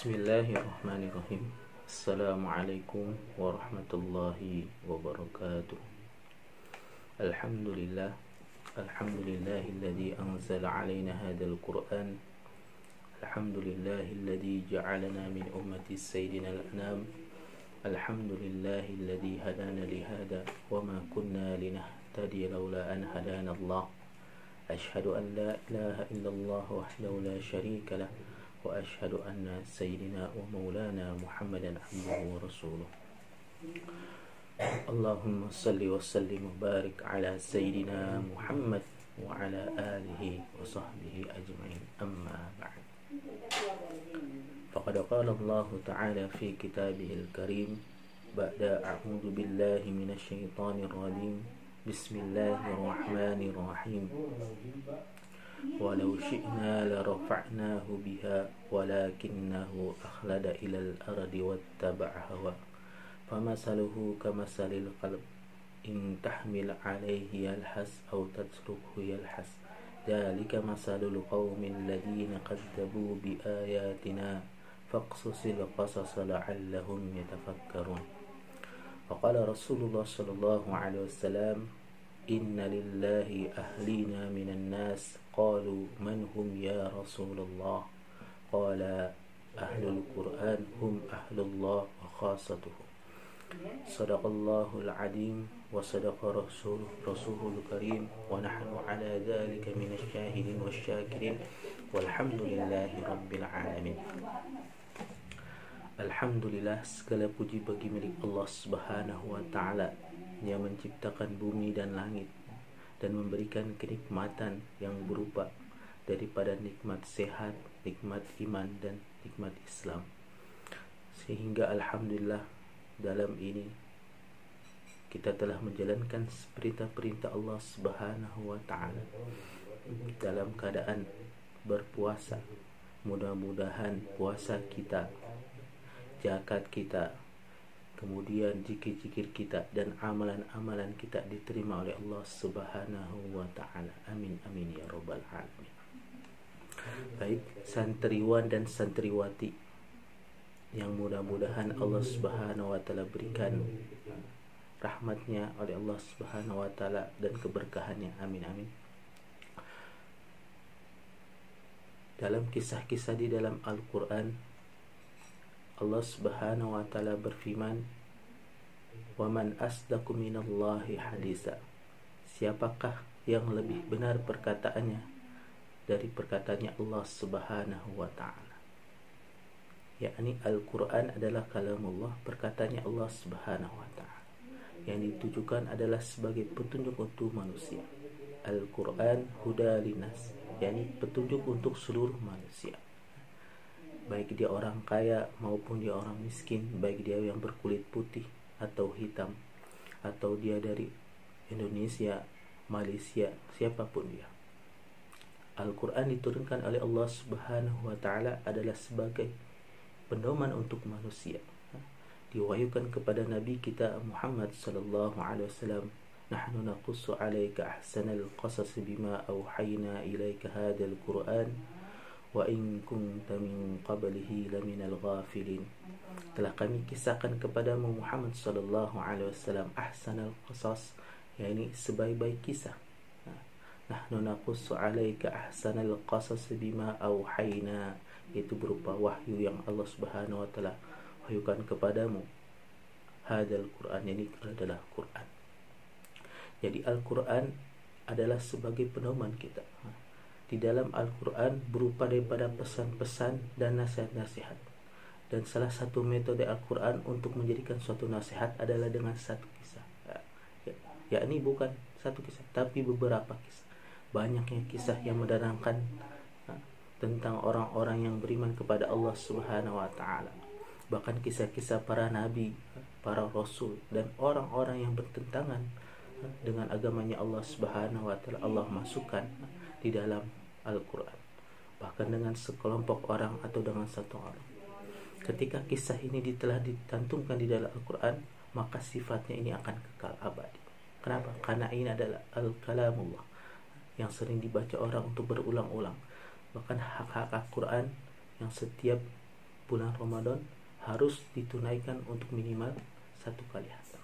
Bismillahirrahmanirrahim. Assalamualaikum warahmatullahi wabarakatuh. Alhamdulillah. Alhamdulillahilladzi anzala alaina hadzal Qur'an. Alhamdulillahilladzi ja'alana min ummati sayyidina al-anam. Alhamdulillahilladzi hadana li hada wa ma kunna linahtadiya laula an hadana Allah. Ashhadu an la ilaha illallah wahdahu la syarika lah wa ashhadu anna sayyidina wa maulana Muhammadan abduhu wa rasuluh. Allahumma salli wa sallim wa barik ala sayyidina Muhammad wa ala alihi wa sahbihi ajma'in, amma ba'd. Faqad qala Allah ta'ala fi kitabihil karim ba'da a'udzu billahi minasy syaithanir rajim. Bismillahirrahmanirrahim. Walau syi'na larafa'nahu biha walakinnahu akhlada ilal ardi wattaba'a hawa famasaluhu kamasalil qalb in tahmil alayhi yalhas aw tatrukhu yalhas dzalika masalul qaumin ladzina kadzdzabu biayatina faqsusil qasasa la'allahum yatafakkarun. Faqala Rasulullah sallallahu alaihi wasallam, inna lillahi ahlina minan nas. Qalu man hum ya Rasulullah? Qala ahlul Qur'an hum ahlullah wa khasatuhu. Sadaqallahul azim wa sadaqa rasulul karim wa nahnu ala dhalika minasy syahidin wasyakirin walhamdulillahi rabbil alamin. Alhamdulillah, segala puji bagi milik Allah Subhanahu wa ta'ala yang menciptakan bumi dan langit dan memberikan kenikmatan yang berupa daripada nikmat sehat, nikmat iman dan nikmat Islam. Sehingga alhamdulillah dalam ini kita telah menjalankan perintah-perintah Allah Subhanahu wa ta'ala dalam keadaan berpuasa. Mudah-mudahan puasa kita, zakat kita, kemudian zikir-zikir kita dan amalan-amalan kita diterima oleh Allah Subhanahu wa ta'ala. Amin amin ya rabbal alamin. Baik santriwan dan santriwati yang mudah-mudahan Allah Subhanahu wa ta'ala berikan rahmatnya oleh Allah Subhanahu wa ta'ala dan keberkahannya. Amin amin. Dalam kisah-kisah di dalam Al-Quran, Allah Subhanahu wa ta'ala berfirman, wa man asdaqu minallahi haditsa. Siapakah yang lebih benar perkataannya dari perkataannya Allah Subhanahu wa ta'ala? Yakni Al-Quran adalah kalamullah, perkataannya Allah Subhanahu wa ta'ala, yang ditujukan adalah sebagai petunjuk untuk manusia. Al-Quran huda linas, yakni petunjuk untuk seluruh manusia, baik dia orang kaya maupun dia orang miskin, baik dia yang berkulit putih atau hitam, atau dia dari Indonesia, Malaysia, siapapun dia. Al-Quran diturunkan oleh Allah Subhanahu wa ta'ala adalah sebagai pedoman untuk manusia. Diwahyukan kepada Nabi kita Muhammad sallallahu alaihi wasallam, nahnu naqussu 'alaika ahsanal qasas bima auhayna ilaika hadzal Qur'an wa in kunta min qablihi laminal ghafilin. Telah kami kisahkan kepadamu Muhammad sallallahu alaihi wasallam ahsanal qasas, yakni sebaik-baik kisah. Nahnu naqussu 'alaika ahsanal qasas bima auhayna, itu berupa wahyu yang Allah Subhanahu wa taala wahyukan kepadamu hadzal Quran, ini adalah Quran. Jadi Al-Quran adalah sebagai pedoman kita. Di dalam Al-Quran berupa daripada pesan-pesan dan nasihat-nasihat. Dan salah satu metode Al-Quran untuk menjadikan suatu nasihat adalah dengan satu kisah. Yakni bukan satu kisah, tapi beberapa kisah. Banyaknya kisah yang menerangkan tentang orang-orang yang beriman kepada Allah Subhanahu wa ta'ala. Bahkan kisah-kisah para nabi, para rasul, dan orang-orang yang bertentangan dengan agamanya Allah Subhanahu wa ta'ala, Allah masukkan di dalam Al-Quran, bahkan dengan sekelompok orang atau dengan satu orang. Ketika kisah ini telah dicantumkan di dalam Al-Quran, maka sifatnya ini akan kekal abadi. Kenapa? Karena ini adalah Al-Kalamullah yang sering dibaca orang untuk berulang-ulang. Bahkan hak-hak Al-Quran yang setiap bulan Ramadan harus ditunaikan untuk minimal 1 kali khatam.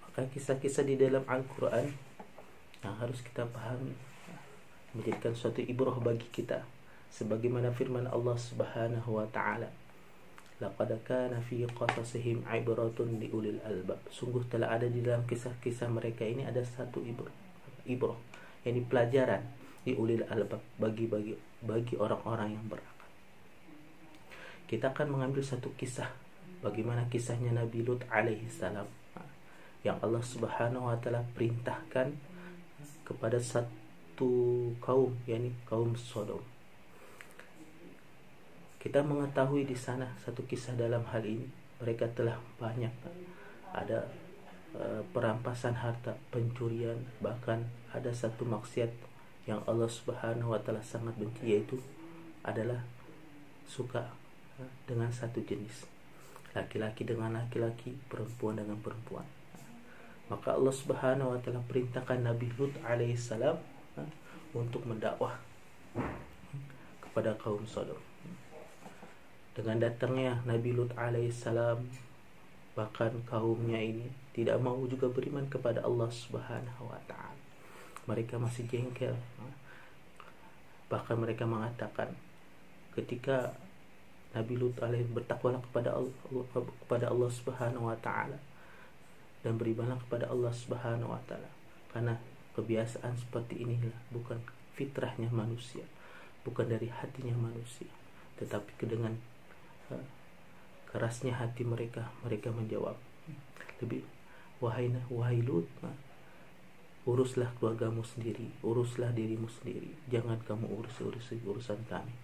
Maka kisah-kisah di dalam Al-Quran yang harus kita pahami menjadikan suatu ibrah bagi kita, sebagaimana firman Allah Subhanahu wa taala, laqad kana fi qasasihim ibratun liulil albab. Sungguh telah ada di dalam kisah-kisah mereka ini ada satu ibrah, yakni pelajaran liulil albab, bagi orang-orang yang berakal. Kita akan mengambil satu kisah, bagaimana kisahnya Nabi Lut alaihi salam, yang Allah Subhanahu wa taala perintahkan kepada satu kaum, yakni kaum Sodom. Kita mengetahui di sana satu kisah dalam hal ini, mereka telah banyak ada perampasan harta, pencurian, bahkan ada satu maksiat yang Allah Subhanahu wa taala sangat benci, yaitu adalah suka dengan satu jenis, laki-laki dengan laki-laki, perempuan dengan perempuan. Maka Allah Subhanahu wa taala perintahkan Nabi Lut alaihissalam untuk mendakwah kepada kaum Sodom. Dengan datangnya Nabi Lut alaihissalam, bahkan kaumnya ini tidak mau juga beriman kepada Allah Subhanahu wa taala. Mereka masih jengkel. Bahkan mereka mengatakan, ketika Nabi Lut bertakwalah kepada Allah Subhanahu wa taala dan beribadah kepada Allah Subhanahu wa taala, karena kebiasaan seperti inilah bukan fitrahnya manusia, bukan dari hatinya manusia, tetapi dengan kerasnya hati mereka menjawab, wahai Lut, uruslah keluargamu sendiri, uruslah dirimu sendiri, jangan kamu urus urusan kami.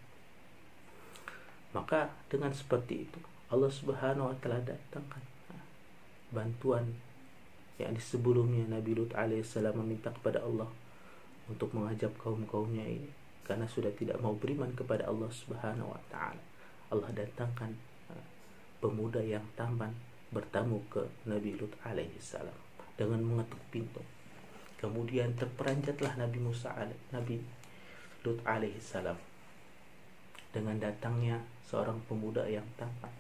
Maka dengan seperti itu Allah Subhanahu wa taala datangkan bantuan yang di sebelumnya Nabi Lut alaihissalam meminta kepada Allah untuk mengajak kaum-kaumnya ini, karena sudah tidak mau beriman kepada Allah Subhanahu wa taala. Allah datangkan pemuda yang tampan bertamu ke Nabi Lut alaihissalam dengan mengetuk pintu. Kemudian terperanjatlah Nabi Lut alaihissalam dengan datangnya seorang pemuda yang tampan.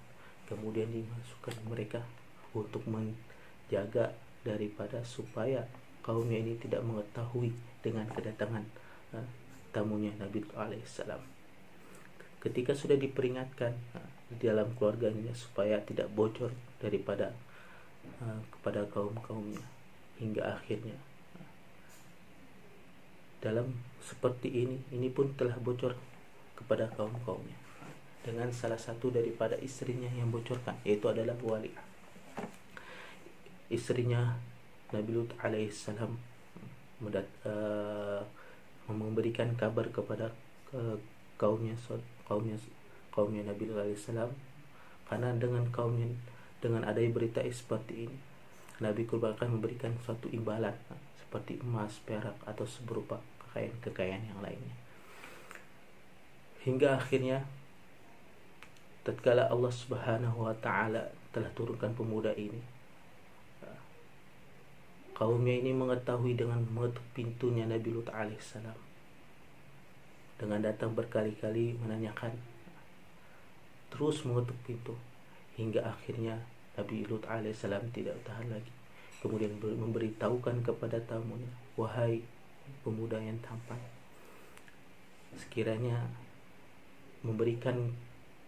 Kemudian dimasukkan mereka untuk menjaga daripada supaya kaumnya ini tidak mengetahui dengan kedatangan tamunya Nabi Lut alaihissalam. Ketika sudah diperingatkan di dalam keluarganya supaya tidak bocor daripada kepada kaum-kaumnya, hingga akhirnya dalam seperti ini pun telah bocor kepada kaum-kaumnya dengan salah satu daripada istrinya yang bocorkan, yaitu adalah Wali'ah, istrinya Nabi Lut alaihissalam, memberikan kabar kepada kaumnya Nabi Lut alaihissalam, karena dengan adanya berita seperti ini, Nabi bahkan memberikan suatu imbalan seperti emas, perak atau seberupa kekayaan yang lainnya. Hingga akhirnya tatkala Allah Subhanahu wa taala telah turunkan pemuda ini, kaumnya ini mengetahui dengan mengetuk pintunya Nabi Lut alaihissalam, dengan datang berkali-kali menanyakan, terus mengetuk pintu, hingga akhirnya Nabi Lut alaihissalam tidak tahan lagi, kemudian memberitahukan kepada tamunya, wahai pemuda yang tampan, sekiranya memberikan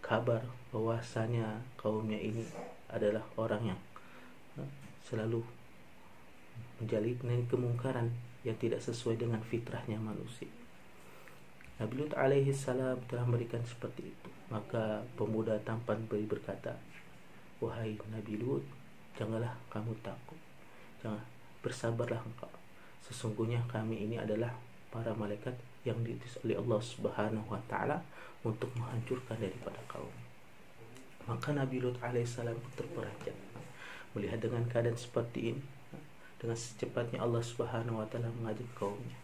kabar bahwasanya kaumnya ini adalah orang yang selalu menjalin kemungkaran yang tidak sesuai dengan fitrahnya manusia. Nabi Lut alaihissalam telah memberikan seperti itu. Maka pemuda tampan berkata, wahai Nabi Lut, janganlah kamu takut, jangan, bersabarlah engkau. Sesungguhnya kami ini adalah para malaikat yang diutus oleh Allah Subhanahu wa taala untuk menghancurkan daripada kaum. Maka Nabi Lut alaihissalam terperanjat melihat dengan keadaan seperti ini. Dengan secepatnya Allah Subhanahu wa taala mengajak kaumnya.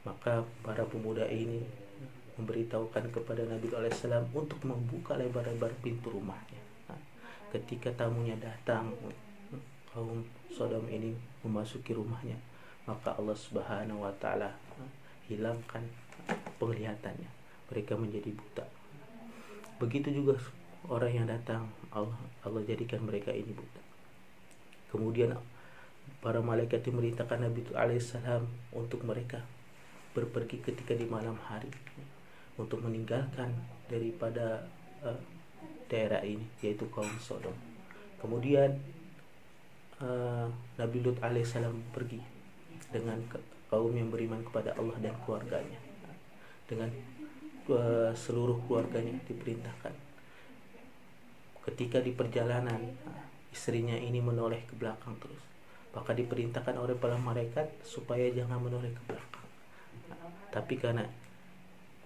Maka para pemuda ini memberitahukan kepada Nabi Lut alaihissalam untuk membuka lebar-lebar pintu rumahnya. Ketika tamunya datang, kaum Sodom ini memasuki rumahnya, maka Allah Subhanahu wa taala hilangkan penglihatannya. Mereka menjadi buta. Begitu juga orang yang datang, Allah jadikan mereka ini buta. Kemudian para malaikat memerintahkan Nabi alaihissalam untuk mereka berpergi ketika di malam hari untuk meninggalkan daripada daerah ini, yaitu kaum Sodom. Kemudian Nabi Lut alaihissalam pergi dengan kaum yang beriman kepada Allah dan keluarganya. Dengan seluruh keluarganya diperintahkan. Ketika di perjalanan, istrinya ini menoleh ke belakang terus. Maka diperintahkan oleh para malaikat supaya jangan menoleh ke belakang. Tapi karena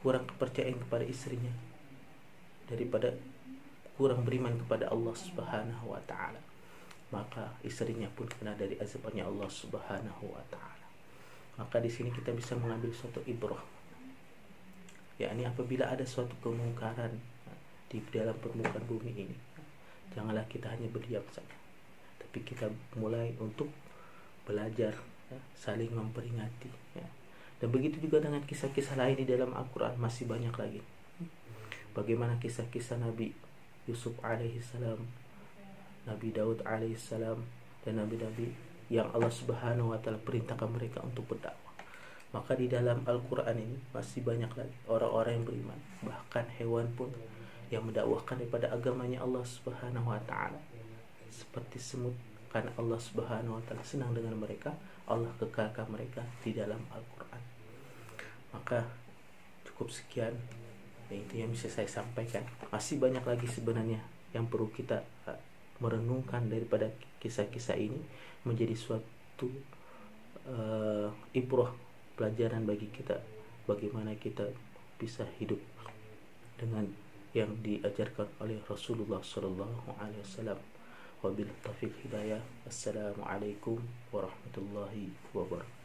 kurang kepercayaan kepada istrinya, daripada kurang beriman kepada Allah Subhanahu wa taala, maka istrinya pun kena dari azabnya Allah Subhanahu wa taala. Maka di sini kita bisa mengambil suatu ibrah, yakni apabila ada suatu kemungkaran di dalam permukaan bumi ini, janganlah kita hanya berdiam saja, tapi kita mulai untuk belajar, saling memperingati, Dan begitu juga dengan kisah-kisah lain di dalam Al-Quran, masih banyak lagi. Bagaimana kisah-kisah Nabi Yusuf alaihissalam, Nabi Daud alaihissalam, dan Nabi-Nabi yang Allah Subhanahu wa taala perintahkan mereka untuk berdakwah. Maka di dalam Al-Quran ini masih banyak lagi orang-orang yang beriman, bahkan hewan pun yang mendakwahkan daripada agamanya Allah Subhanahu wa taala, seperti semut, karena Allah Subhanahu wa taala senang dengan mereka, Allah kekalkan mereka di dalam Al-Quran. Maka cukup sekian, itu yang bisa saya sampaikan. Masih banyak lagi sebenarnya yang perlu kita merenungkan daripada kisah-kisah ini, menjadi suatu ibrah, pelajaran bagi kita, bagaimana kita bisa hidup dengan yang diajarkan oleh Rasulullah SAW. Wabil taufiq hidayah. Assalamualaikum warahmatullahi wabarakatuh.